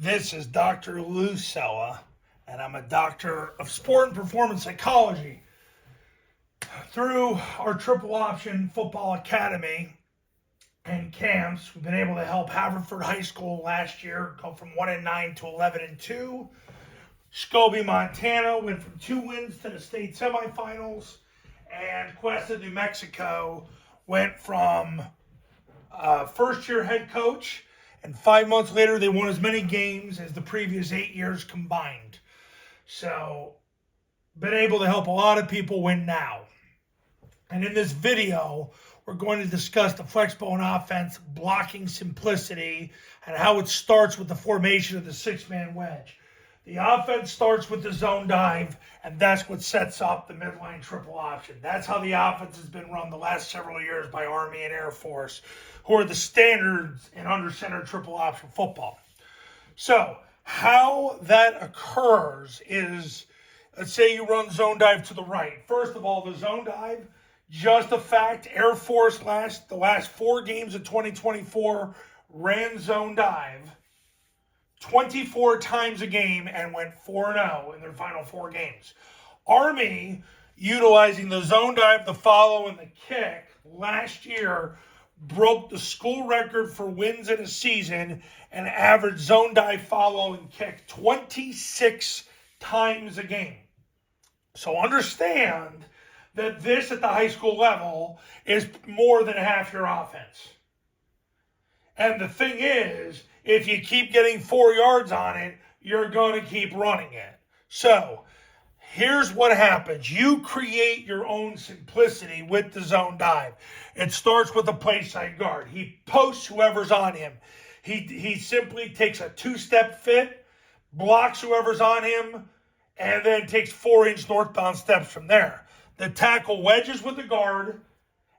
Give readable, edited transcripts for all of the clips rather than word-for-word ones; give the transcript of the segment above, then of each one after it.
This is Dr. Lucella, and I'm a doctor of sport and performance psychology. Through our triple option football academy and camps, we've been able to help Haverford High School last year go from 1-9 to 11-2. Scobie, Montana went from 2 wins to the state semifinals, and Cuesta, New Mexico went from first-year head coach, and 5 months later, they won as many games as the previous 8 years combined. So, been able to help a lot of people win now. And in this video, we're going to discuss the Flexbone offense, blocking simplicity, and how it starts with the formation of the 6-man wedge. The offense starts with the zone dive, and that's what sets up the midline triple option. That's how the offense has been run the last several years by Army and Air Force, who are the standards in under center triple option football. So how that occurs is, let's say you run zone dive to the right. First of all, the zone dive, just a fact, Air Force the last 4 games of 2024 ran zone dive 24 times a game and went 4-0 in their final 4 games. Army, utilizing the zone dive, the follow, and the kick, last year broke the school record for wins in a season and averaged zone dive, follow, and kick 26 times a game. So understand that this at the high school level is more than half your offense. And the thing is, if you keep getting 4 yards on it, you're going to keep running it. So here's what happens. You create your own simplicity with the zone dive. It starts with a play side guard. He posts whoever's on him. He simply takes a 2-step fit, blocks whoever's on him, and then takes 4-inch northbound steps from there. The tackle wedges with the guard,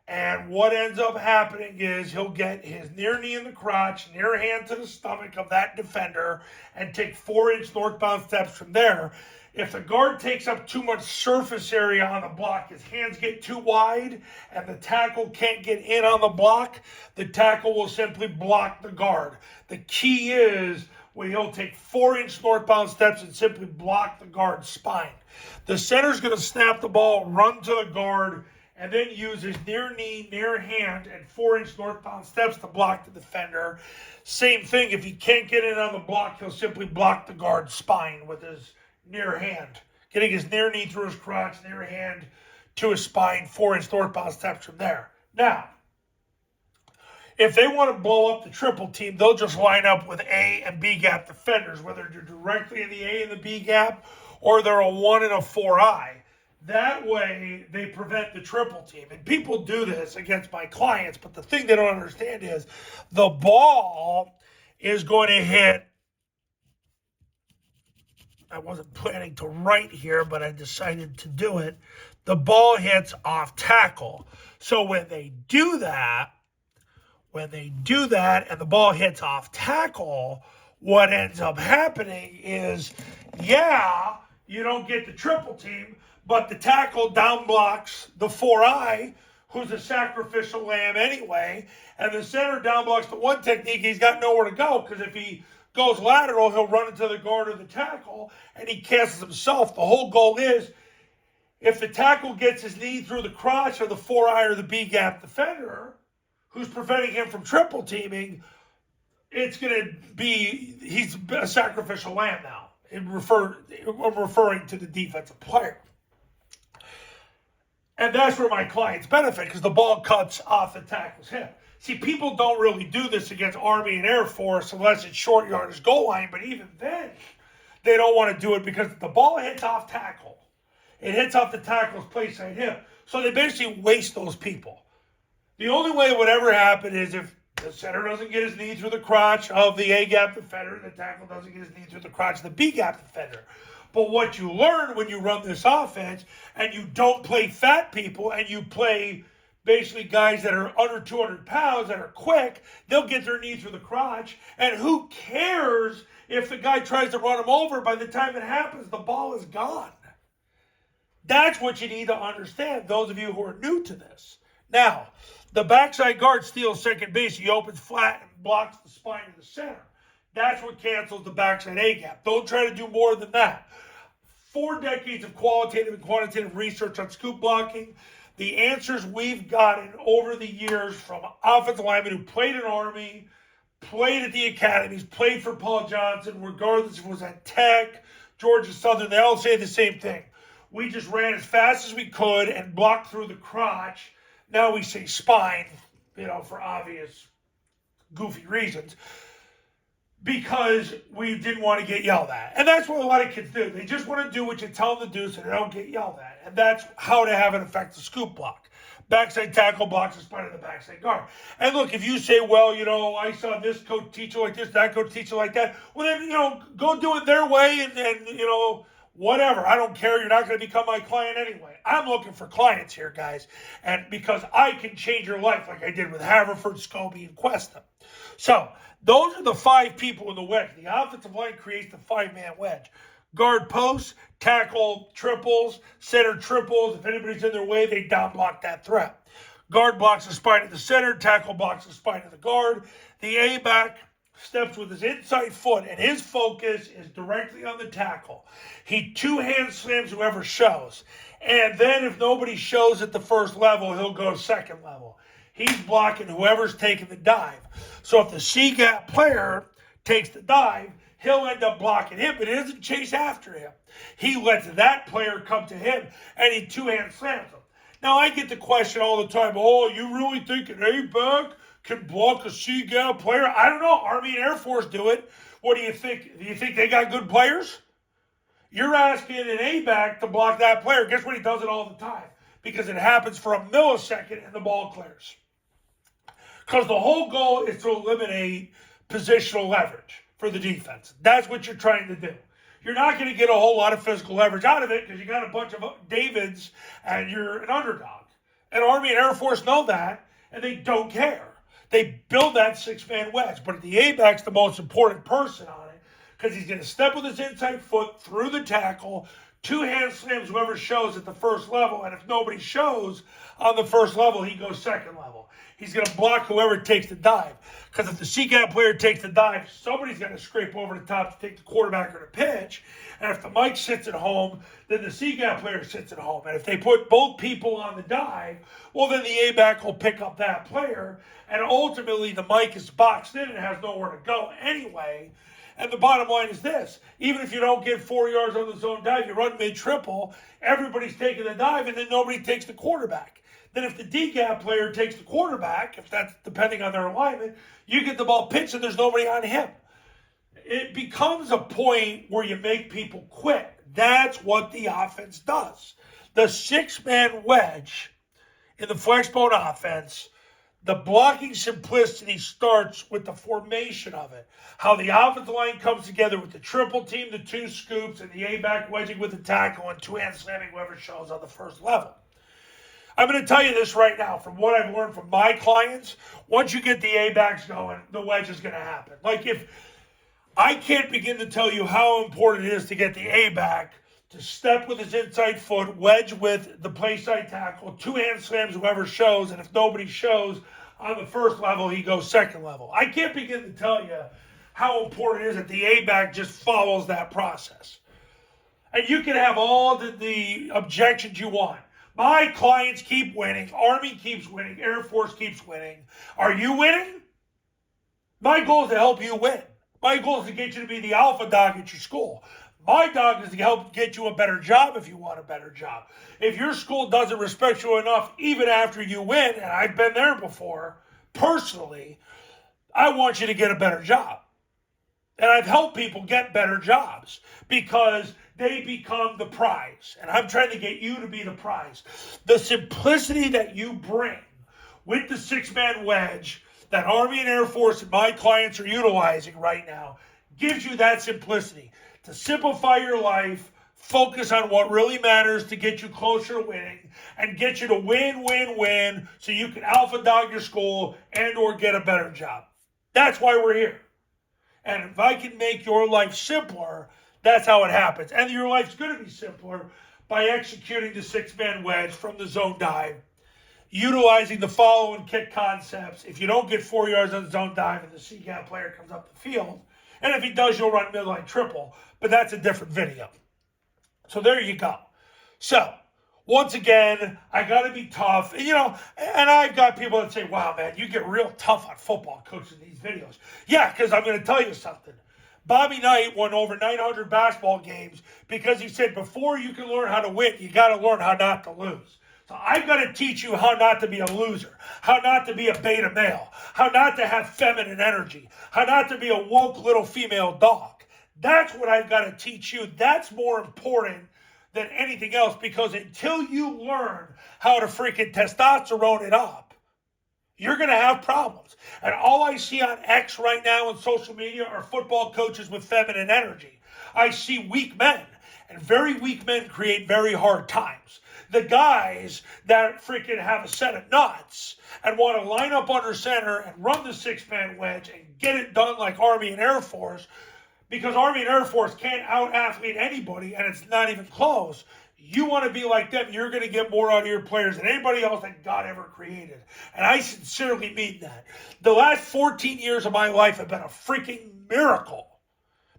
and what ends up happening is he'll get his near knee in the crotch, near hand to the stomach of that defender, and take 4-inch northbound steps from there. If the guard takes up too much surface area on the block, his hands get too wide, and the tackle can't get in on the block, the tackle will simply block the guard. The key is when he'll take 4-inch northbound steps and simply block the guard's spine. The center's going to snap the ball, run to the guard, and then use his near knee, near hand, and 4-inch northbound steps to block the defender. Same thing, if he can't get in on the block, he'll simply block the guard's spine with his near hand. Getting his near knee through his crotch, near hand to his spine, 4-inch northbound steps from there. Now, if they want to blow up the triple team, they'll just line up with A and B gap defenders, whether they're directly in the A and the B gap, or they're a 1 and a 4-eye. That way, they prevent the triple team. And people do this against my clients, but the thing they don't understand is the ball is going to hit. I wasn't planning to write here, but I decided to do it. The ball hits off tackle. So when they do that, and the ball hits off tackle, what ends up happening is, you don't get the triple team, but the tackle down blocks the 4-eye, who's a sacrificial lamb anyway, and the center down blocks the one technique. He's got nowhere to go, because if he goes lateral, he'll run into the guard or the tackle, and he cancels himself. The whole goal is, if the tackle gets his knee through the crotch of the 4-eye or the B-gap defender, who's preventing him from triple teaming, it's going to be, he's a sacrificial lamb now. I'm referring to the defensive player. And that's where my clients benefit, because the ball cuts off the tackle's hip. See, people don't really do this against Army and Air Force unless it's short yardage goal line, but even then, they don't want to do it because the ball hits off tackle. It hits off the tackle's play side hip. So they basically waste those people. The only way it would ever happen is if the center doesn't get his knee through the crotch of the A-gap defender, and the tackle doesn't get his knee through the crotch of the B-gap defender. But what you learn when you run this offense, and you don't play fat people, and you play basically guys that are under 200 pounds that are quick, they'll get their knee through the crotch, and who cares if the guy tries to run him over? By the time it happens, the ball is gone. That's what you need to understand, those of you who are new to this. Now, the backside guard steals second base. He opens flat and blocks the spine of the center. That's what cancels the backside A-gap. Don't try to do more than that. 4 decades of qualitative and quantitative research on scoop blocking. The answers we've gotten over the years from offensive linemen who played in Army, played at the academies, played for Paul Johnson, regardless if it was at Tech, Georgia Southern, they all say the same thing. We just ran as fast as we could and blocked through the crotch. Now we say spine, for obvious goofy reasons, because we didn't want to get yelled at. And that's what a lot of kids do. They just want to do what you tell them to do so they don't get yelled at. And that's how to have an effective scoop block. Backside tackle blocks in spite of the backside guard. And look, if you say, well, I saw this coach teach it like this, that coach teach it like that, well then, go do it their way and whatever. I don't care. You're not going to become my client anyway. I'm looking for clients here, guys. And because I can change your life like I did with Haverford, Scobie, and Cuesta. So those are the 5 people in the wedge. The offensive line creates the 5-man wedge. Guard posts, tackle triples, center triples. If anybody's in their way, they down block that threat. Guard blocks the spine of the center, tackle blocks the spine of the guard. The A-back steps with his inside foot, and his focus is directly on the tackle. He 2-hand slams whoever shows. And then if nobody shows at the first level, he'll go second level. He's blocking whoever's taking the dive. So if the C-gap player takes the dive, he'll end up blocking him, but he doesn't chase after him. He lets that player come to him, and he 2-hand slams him. Now, I get the question all the time, oh, you really think an A-back can block a C-gap player? I don't know. Army and Air Force do it. What do you think? Do you think they got good players? You're asking an A-back to block that player. Guess what? He does it all the time. Because it happens for a millisecond and the ball clears. Because the whole goal is to eliminate positional leverage for the defense. That's what you're trying to do. You're not going to get a whole lot of physical leverage out of it because you got a bunch of Davids and you're an underdog. And Army and Air Force know that, and they don't care. They build that 6-man wedge, but the A-back's the most important person on it because he's going to step with his inside foot through the tackle, 2-hand slams whoever shows at the first level, and if nobody shows on the first level, he goes second level. He's going to block whoever takes the dive. Because if the C-gap player takes the dive, somebody's got to scrape over the top to take the quarterback or the pitch. And if the Mike sits at home, then the C-gap player sits at home. And if they put both people on the dive, well, then the A-back will pick up that player. And ultimately, the Mike is boxed in and has nowhere to go anyway. And the bottom line is this. Even if you don't get 4 yards on the zone dive, you run mid-triple, everybody's taking the dive, and then nobody takes the quarterback. Then if the D-gap player takes the quarterback, if that's depending on their alignment, you get the ball pitched and there's nobody on him. It becomes a point where you make people quit. That's what the offense does. The 6-man wedge in the Flexbone offense, the blocking simplicity starts with the formation of it. How the offensive line comes together with the triple team, the 2 scoops, and the A-back wedging with the tackle and 2-hand slamming whoever shows on the first level. I'm going to tell you this right now from what I've learned from my clients. Once you get the A-backs going, the wedge is going to happen. Like if I can't begin to tell you how important it is to get the A-back to step with his inside foot, wedge with the play side tackle, 2-hand slams whoever shows, and if nobody shows on the first level, he goes second level. I can't begin to tell you how important it is that the A-back just follows that process. And you can have all the objections you want. My clients keep winning. Army keeps winning. Air Force keeps winning. Are you winning? My goal is to help you win. My goal is to get you to be the alpha dog at your school. My dog is to help get you a better job if you want a better job. If your school doesn't respect you enough, even after you win, and I've been there before, personally, I want you to get a better job. And I've helped people get better jobs because they become the prize. And I'm trying to get you to be the prize. The simplicity that you bring with the 6-man wedge that Army and Air Force and my clients are utilizing right now gives you that simplicity to simplify your life, focus on what really matters to get you closer to winning, and get you to win, win, win so you can alpha dog your school and or get a better job. That's why we're here. And if I can make your life simpler, that's how it happens. And your life's going to be simpler by executing the 6-man wedge from the zone dive, utilizing the follow and kick concepts. If you don't get 4 yards on the zone dive and the C-gap player comes up the field, And if he does, you'll run midline triple. But that's a different video. So there you go. So, once again, I got to be tough. And, and I've got people that say, wow, man, you get real tough on football coaching these videos. Yeah, because I'm going to tell you something. Bobby Knight won over 900 basketball games because he said before you can learn how to win, you got to learn how not to lose. So I've got to teach you how not to be a loser, how not to be a beta male, how not to have feminine energy, how not to be a woke little female dog. That's what I've got to teach you. That's more important than anything else, because until you learn how to freaking testosterone it up, you're going to have problems. And all I see on X right now on social media are football coaches with feminine energy. I see weak men, and very weak men create very hard times. The guys that freaking have a set of nuts and want to line up under center and run the six-man wedge and get it done like Army and Air Force, because Army and Air Force can't out-athlete anybody, and it's not even close. You want to be like them, you're going to get more out of your players than anybody else that God ever created. And I sincerely mean that. The last 14 years of my life have been a freaking miracle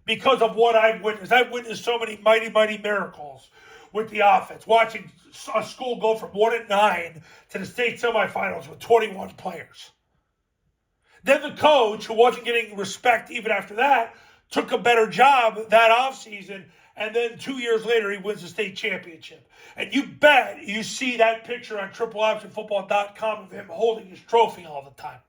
because of what I've witnessed. I've witnessed so many mighty, mighty miracles with the offense. Watching a school go from 1-9 to the state semifinals with 21 players. Then the coach, who wasn't getting respect even after that, took a better job that offseason, and then 2 years later, he wins the state championship. And you bet you see that picture on tripleoptionfootball.com of him holding his trophy all the time.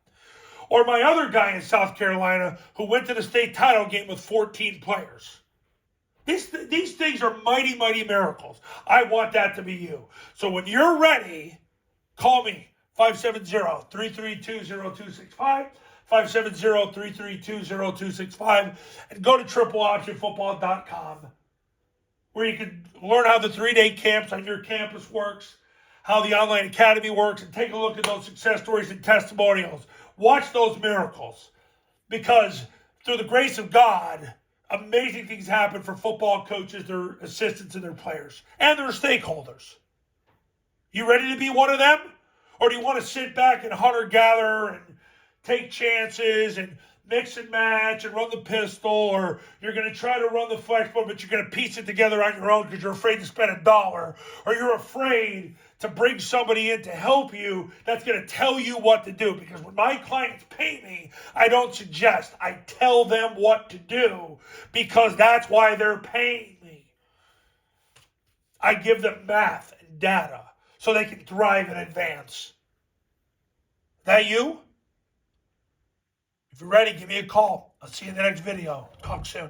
Or my other guy in South Carolina who went to the state title game with 14 players. These things are mighty, mighty miracles. I want that to be you. So when you're ready, call me, 570-332-0265. 570-332-0265, and go to tripleoptionfootball.com, where you can learn how the 3-day camps on your campus works, how the online academy works, and take a look at those success stories and testimonials. Watch those miracles, because through the grace of God, amazing things happen for football coaches, their assistants, and their players, and their stakeholders. You ready to be one of them? Or do you want to sit back and hunter-gatherer and take chances and mix and match and run the pistol, or you're going to try to run the Flexbone, but you're going to piece it together on your own because you're afraid to spend $1, or you're afraid to bring somebody in to help you that's going to tell you what to do? Because when my clients pay me, I don't suggest. I tell them what to do, because that's why they're paying me. I give them math and data so they can thrive and advance. That you? If you're ready, give me a call. I'll see you in the next video. Talk soon.